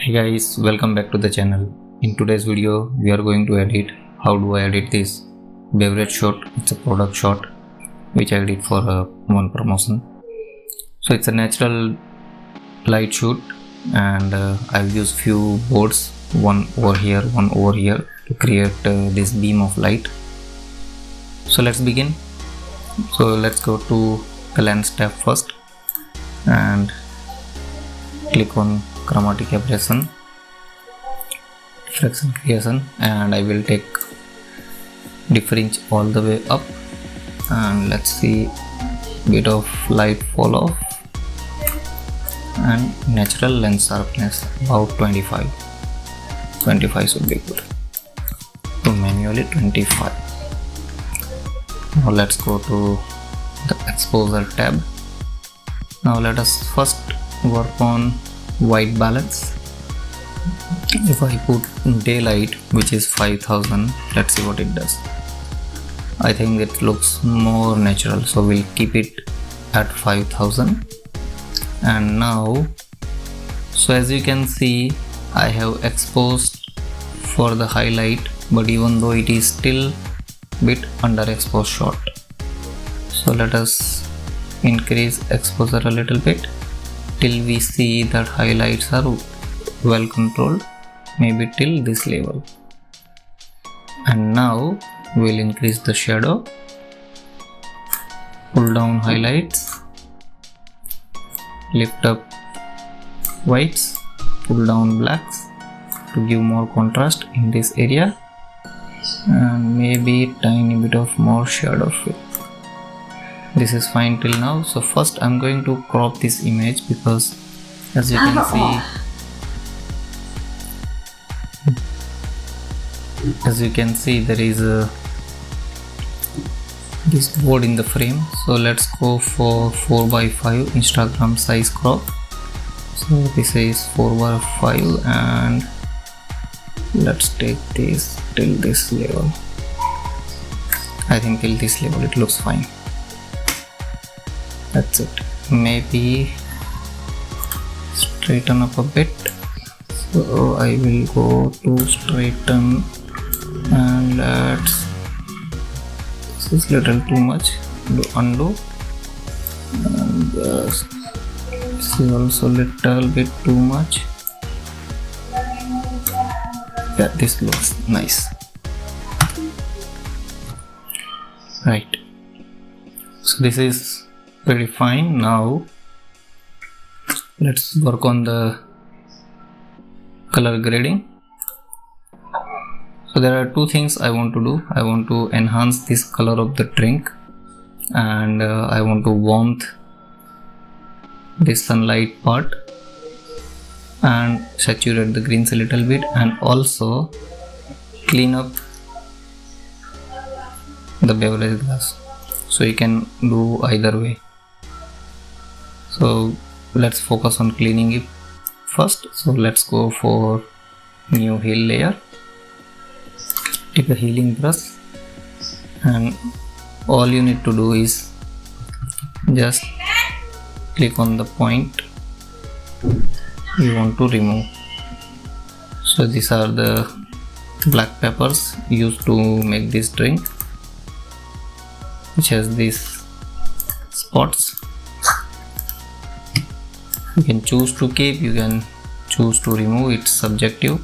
Hey guys, welcome back to the channel. In today's video we are going to edit how do I edit this beverage shot. It's a product shot which I did for one promotion. So it's a natural light shoot and I've used few boards, one over here, one over here to create this beam of light. So let's begin. So let's go to the lens tab first and click on chromatic aberration, reflection creation, and I will take difference all the way up and let's see bit of light fall off and natural lens sharpness about 25 should be good. So manually 25. Now let's go to the exposure tab. Now let us first work on white balance. If I put daylight, which is 5000, let's see what it does. I think it looks more natural, so we'll keep it at 5000. And now, so as you can see, I have exposed for the highlight, but even though it is still bit underexposed shot, so let us increase exposure a little bit till we see that highlights are well controlled, maybe till this level. And now we'll increase the shadow, pull down highlights, lift up whites, pull down blacks to give more contrast in this area, and maybe tiny bit of more shadow fill. This is fine till now. So first I'm going to crop this image because as you can see there is this board in the frame. So let's go for 4:5 Instagram size crop. So this is 4:5 and let's take this till this level. I think till this level it looks fine. That's it. Maybe straighten up a bit. So I will go to straighten and let's, this is little too much, do undo, and this is also little bit too much. Yeah, this looks nice. Right, so this is pretty fine. Now let's work on the color grading. So there are two things I want to do. I want to enhance this color of the drink and I want to warmth this sunlight part and saturate the greens a little bit, and also clean up the beverage glass. So you can do either way. So let's focus on cleaning it first. So let's go for new heal layer. Take a healing brush and all you need to do is just click on the point you want to remove. So these are the black peppers used to make this drink, which has these spots. You can choose to keep, you can choose to remove, it's subjective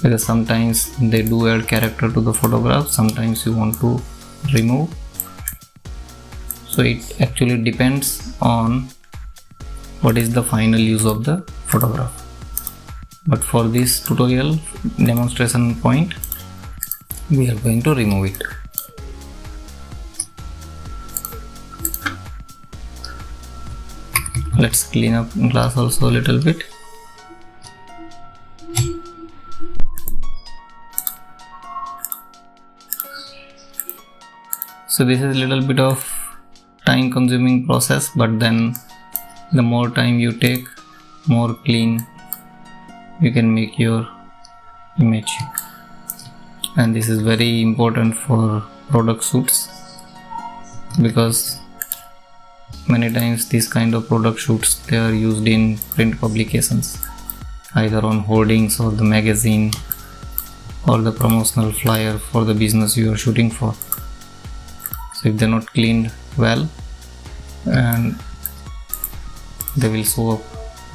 because sometimes they do add character to the photograph, sometimes you want to remove. So it actually depends on what is the final use of the photograph. But for this tutorial demonstration point, we are going to remove it. Let's clean up glass also a little bit. So this is a little bit of time consuming process, but then the more time you take, more clean you can make your image. And this is very important for product shoots because many times these kind of product shoots they are used in print publications. either on hoardings or the magazine or the promotional flyer for the business you are shooting for. So if they're not cleaned well, and they will show up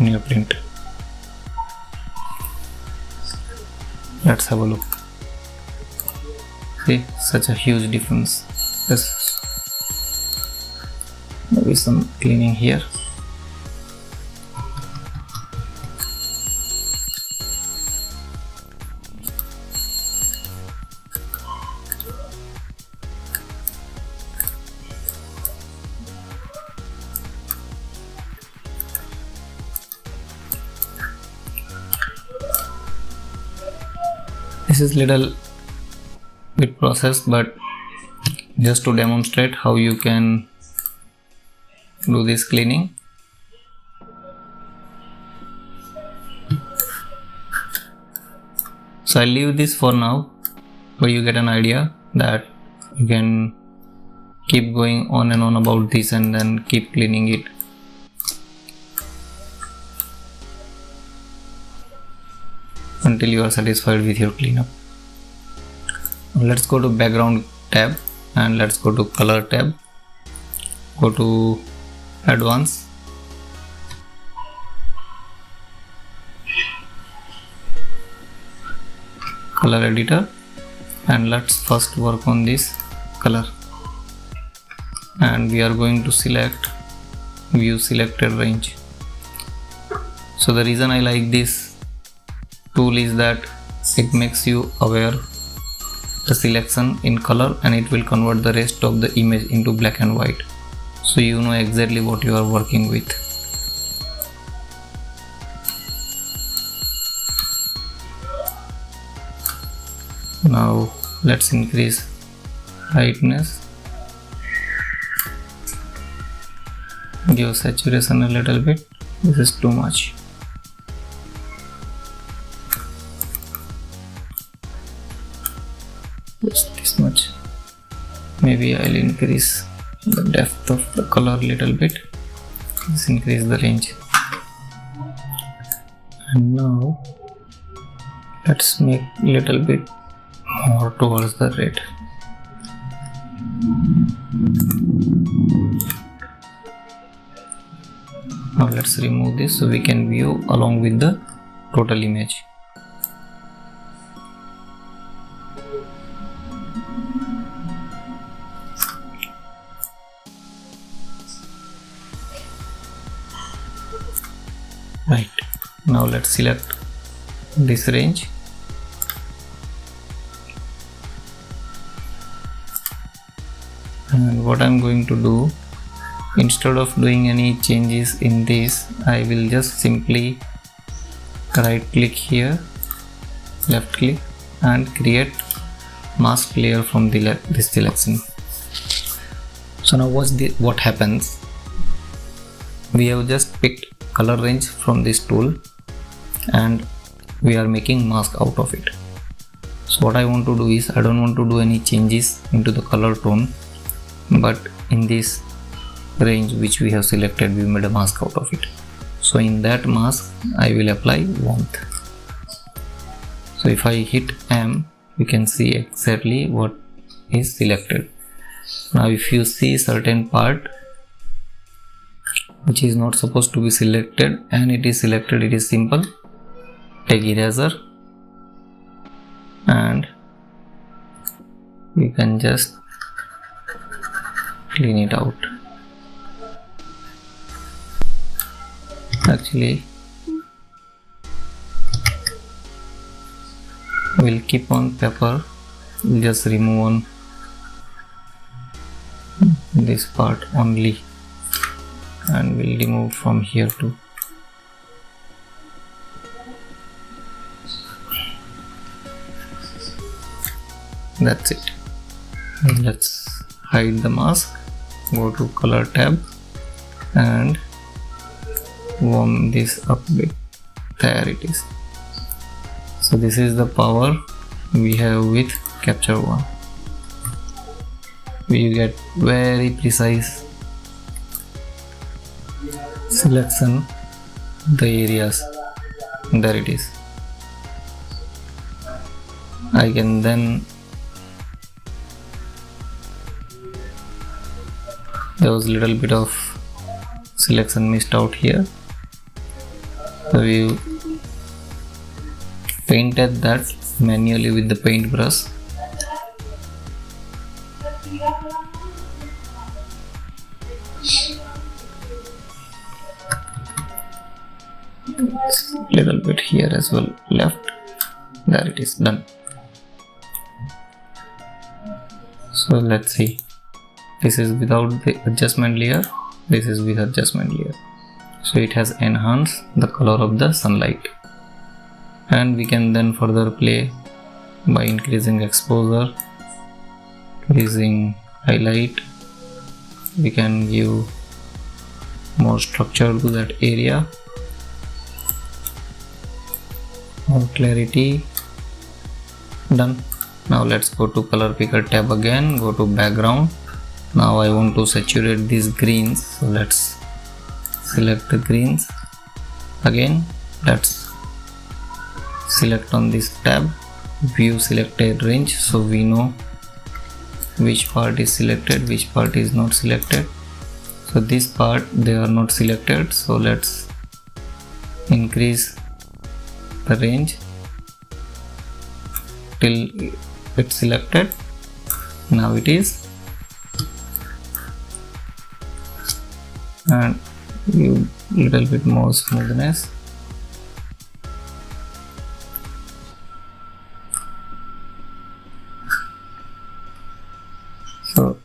in your print. Let's have a look. See, such a huge difference. Yes. Maybe some cleaning here. This is little bit process, but just to demonstrate how you can do this cleaning. So I'll leave this for now, but you get an idea that you can keep going on and on about this and then keep cleaning it. Until you are satisfied with your cleanup. Let's go to background tab and let's go to color tab. Go to advanced. Color editor, and let's first work on this color. And we are going to select view selected range. So the reason I like this tool is that it makes you aware the selection in color, and it will convert the rest of the image into black and white, so you know exactly what you are working with. Now let's increase brightness, give saturation a little bit. This is too much. Just this much. Maybe I'll increase the depth of the color a little bit. Let's increase the range. And now let's make a little bit more towards the red. Now let's remove this so we can view along with the total image. Right, now let's select this range. And what I'm going to do, instead of doing any changes in this, I will just simply right click here, left click, and create mask layer from this selection. So now what happens, we have just picked color range from this tool and we are making mask out of it. So what I want to do is, I don't want to do any changes into the color tone, but in this range which we have selected, we made a mask out of it. So in that mask I will apply warmth. So if I hit M, you can see exactly what is selected. Now if you see certain part which is not supposed to be selected and it is selected, it is simple. Take eraser and you can just clean it out. Actually, we'll keep on paper, we'll just remove on this part only and we'll remove from here too. That's it. Let's hide the mask, go to color tab and warm this up a bit. There it is. So this is the power we have with Capture One. We get very precise selection the areas There it is. I can then, there was little bit of selection missed out here, so you painted that manually with the paintbrush. Little bit here as well left. There it is, done. So let's see, this is without the adjustment layer, this is with adjustment layer, so it has enhanced the color of the sunlight. And we can then further play by increasing exposure, increasing highlight. We can give more structure to that area, more clarity. Done. Now let's go to color picker tab again, go to background. Now I want to saturate these greens, so let's select the greens. Again, let's select on this tab, view selected range, so we know which part is selected, which part is not selected. So this part they are not selected, so let's increase the range till it's selected. Now it is, and give little bit more smoothness. So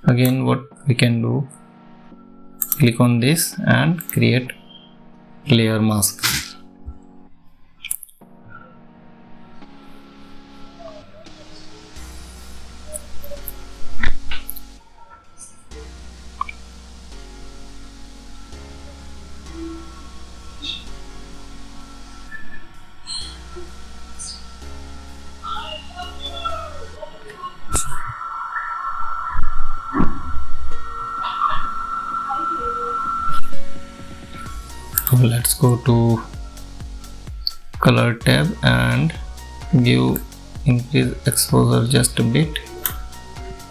again, what we can do, click on this and create layer mask. Let's go to color tab and give increase exposure just a bit,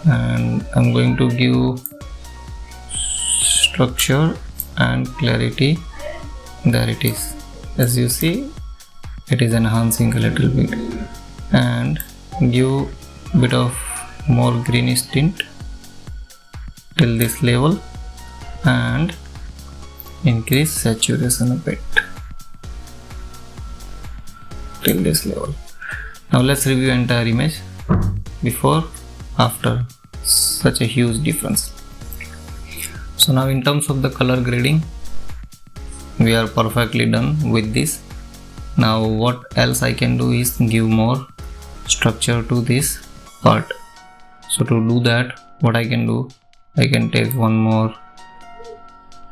and I'm going to give structure and clarity. There it is. As you see, it is enhancing a little bit, and give bit of more greenish tint till this level, and increase saturation a bit till this level. Now let's review entire image, before, after, such a huge difference. So now in terms of the color grading, we are perfectly done with this. Now what else I can do is give more structure to this part. So to do that, what I can do, I can take one more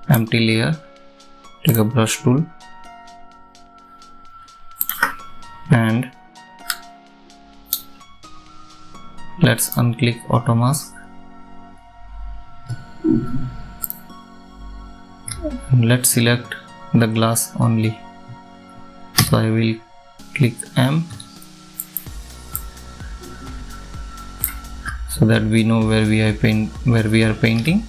empty layer, take a brush tool, and let's unclick auto mask, and let's select the glass only. So I will click M, so that we know where we are painting.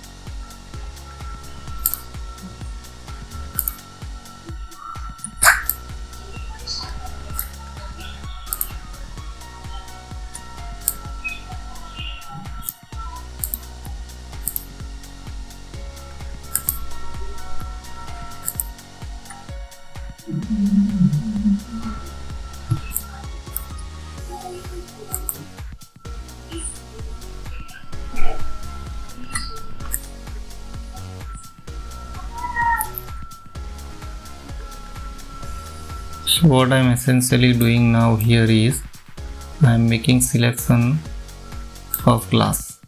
So what I am essentially doing now here is I am making selection of glass.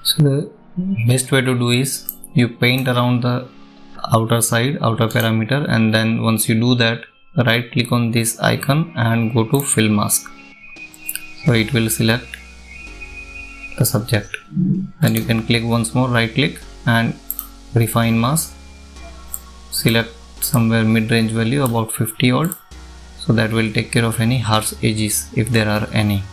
So the best way to do is you paint around the outer side, outer parameter, and then once you do that, right click on this icon and go to fill mask. So it will select the subject. Then you can click once more, right click and refine mask. Select somewhere mid-range value about 50 odd. So that will take care of any harsh edges if there are any.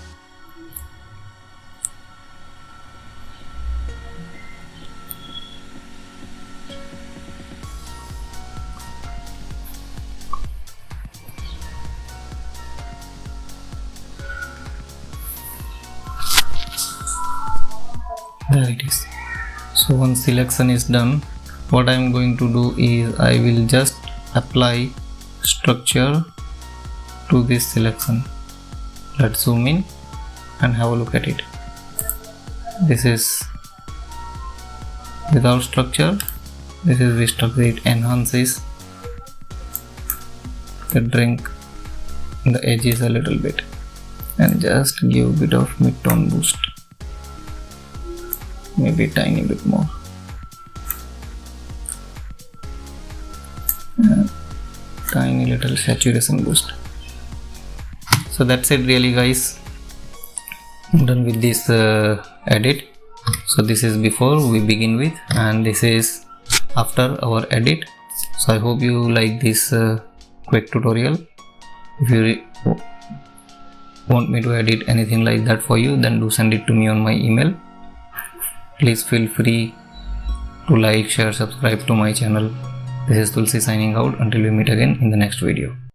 There it is. So once selection is done, what I am going to do is I will just apply structure to this selection. Let's zoom in and have a look at it. This is without structure, this is with structure. It enhances the drink the edges a little bit and just give a bit of mid-tone boost, maybe a tiny bit more. Tiny little saturation boost. So that's it really guys. I'm done with this edit. So this is before we begin with and this is after our edit. So I hope you like this quick tutorial. If you want me to edit anything like that for you, then do send it to me on my email. Please feel free to like, share, subscribe to my channel. This is Tulsi signing out until we meet again in the next video.